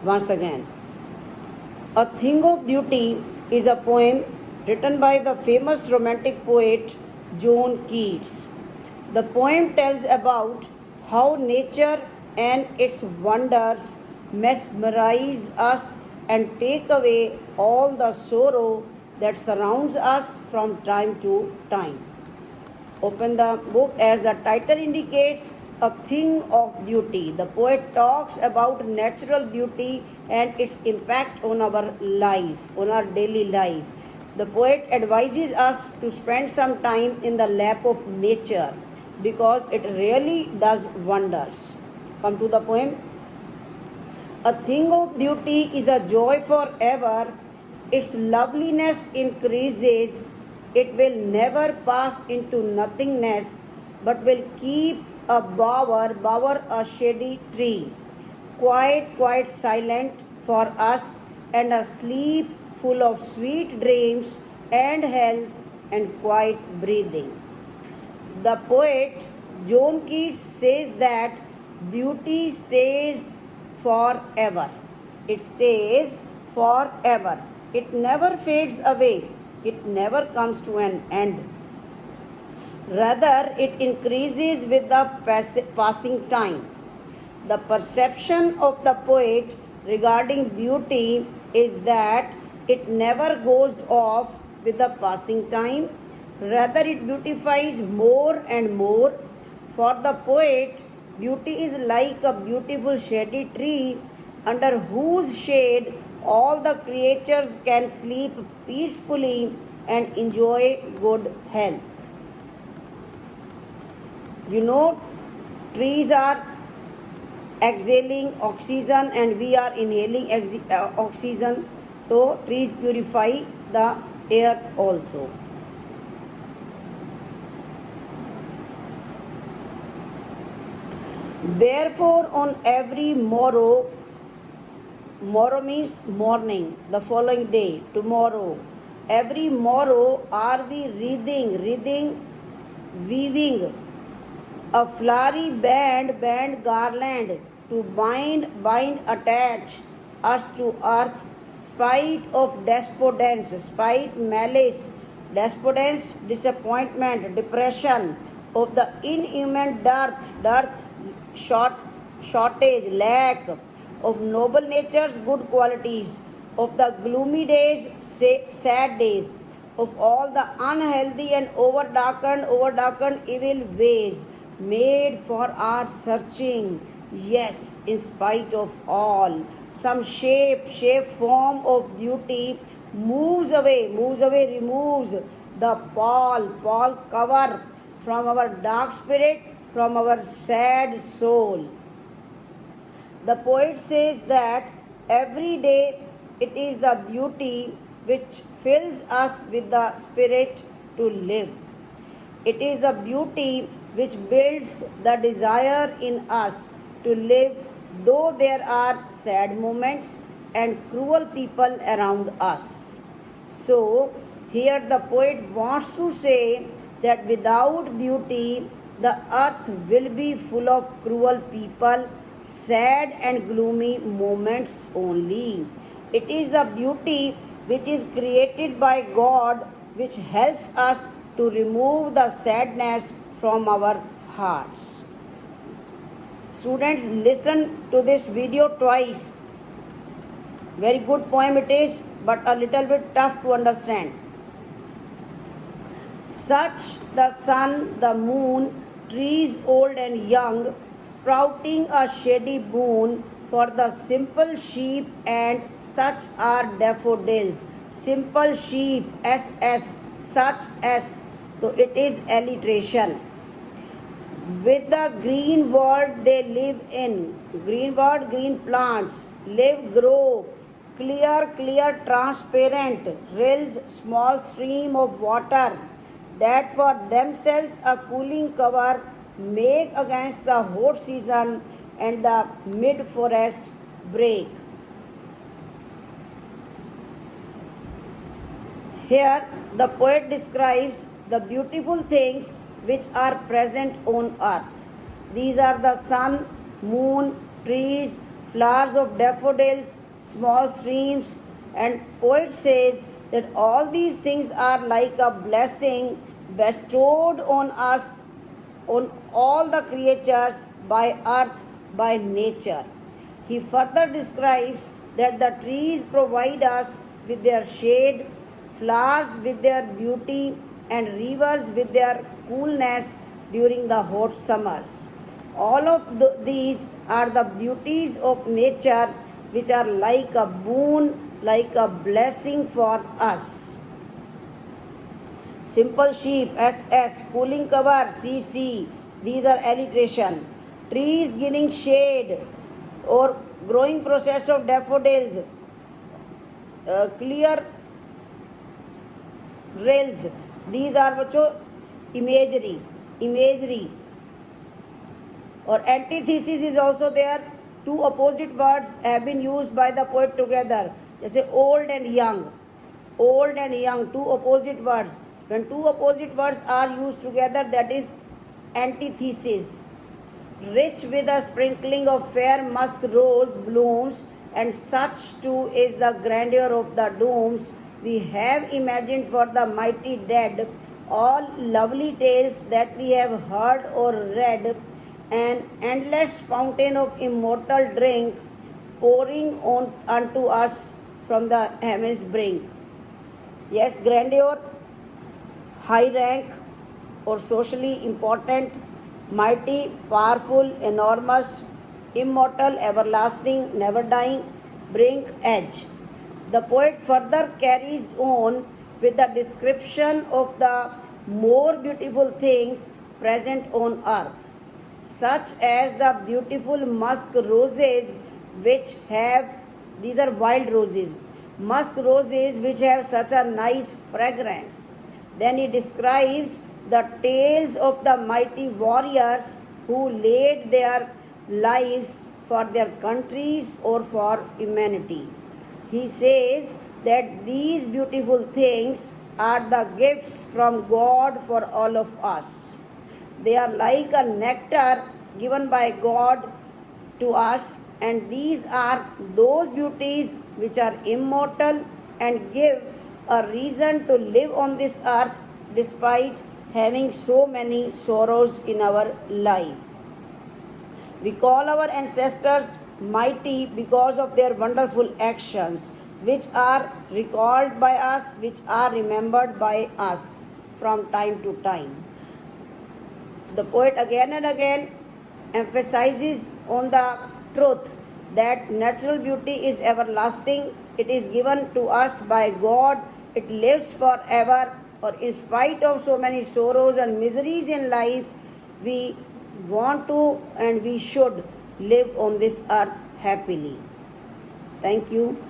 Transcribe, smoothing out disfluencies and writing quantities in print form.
once again. A Thing of Beauty is a poem written by the famous romantic poet John Keats. The poem tells about how nature and its wonders mesmerize us and take away all the sorrow that surrounds us from time to time. Open the book. As the title indicates, a thing of beauty. The poet talks about natural beauty and its impact on our life, on our daily life. The poet advises us to spend some time in the lap of nature because it really does wonders. Come to the poem. A thing of beauty is a joy forever. Its loveliness increases. It will never pass into nothingness, but will keep a bower, a shady tree, quite silent for us, and a sleep full of sweet dreams and health and quiet breathing. The poet John Keats says that beauty stays forever. It stays forever. It never fades away. It never comes to an end. Rather, it increases with the passing time. The perception of the poet regarding beauty is that it never goes off with the passing time. Rather, it beautifies more and more. For the poet, beauty is like a beautiful shady tree under whose shade all the creatures can sleep peacefully and enjoy good health. You know, trees are exhaling oxygen and we are inhaling oxygen. So, trees purify the air also. Therefore, on every morrow means morning, the following day, tomorrow. Every morrow are we weaving a flowery band garland to bind, attach us to earth, spite of spite, malice, despondence, disappointment, depression, of the inhuman dearth, shortage, lack of noble nature's good qualities, of the gloomy days, sad days, of all the unhealthy and overdarkened evil ways made for our searching. Yes, in spite of all, some form of beauty moves away, removes the pall cover from our dark spirit, from our sad soul. The poet says that every day it is the beauty which fills us with the spirit to live. It is the beauty which builds the desire in us to live, though there are sad moments and cruel people around us. So, here the poet wants to say that without beauty, the earth will be full of cruel people, sad and gloomy moments only. It is the beauty which is created by God which helps us to remove the sadness from our hearts. Students, listen to this video twice. Very good poem it is, but a little bit tough to understand. Such the sun, the moon, trees old and young, sprouting a shady boon for the simple sheep, and such are daffodils. Simple sheep, SS, such as, so it is alliteration. With the green world they live in, green world, green plants, live, grow, clear, transparent, rills, small stream of water, that for themselves a cooling cover make against the hot season and the mid-forest break. Here the poet describes the beautiful things which are present on earth. These are the sun, moon, trees, flowers of daffodils, small streams, and poet says that all these things are like a blessing bestowed on us, on all the creatures by earth, by nature. He further describes that the trees provide us with their shade, flowers with their beauty, and rivers with their coolness during the hot summers. All of these are the beauties of nature which are like a boon, like a blessing for us. Simple sheep, SS, cooling cover, CC, these are alliteration. Trees giving shade or growing process of daffodils, clear rails, these are बच्चों imagery. Or antithesis is also there. Two opposite words have been used by the poet together. जैसे old and young, two opposite words. When two opposite words are used together, that is antithesis. Rich with a sprinkling of fair musk rose blooms, and such too is the grandeur of the dooms we have imagined for the mighty dead, all lovely tales that we have heard or read, an endless fountain of immortal drink pouring on unto us from the heaven's brink. Yes, grandeur, high rank or socially important, mighty, powerful, enormous, immortal, everlasting, never dying, brink, edge. The poet further carries on with the description of the more beautiful things present on earth, such as the beautiful musk roses which have, these are wild roses, musk roses which have such a nice fragrance. Then he describes the tales of the mighty warriors who laid their lives for their countries or for humanity. He says that these beautiful things are the gifts from God for all of us. They are like a nectar given by God to us, and these are those beauties which are immortal and give a reason to live on this earth despite having so many sorrows in our life. We call our ancestors mighty because of their wonderful actions, which are recalled by us, which are remembered by us from time to time. The poet again and again emphasizes on the truth that natural beauty is everlasting. It is given to us by God. It lives forever. Or in spite of so many sorrows and miseries in life, we want to and we should live on this earth happily. Thank you.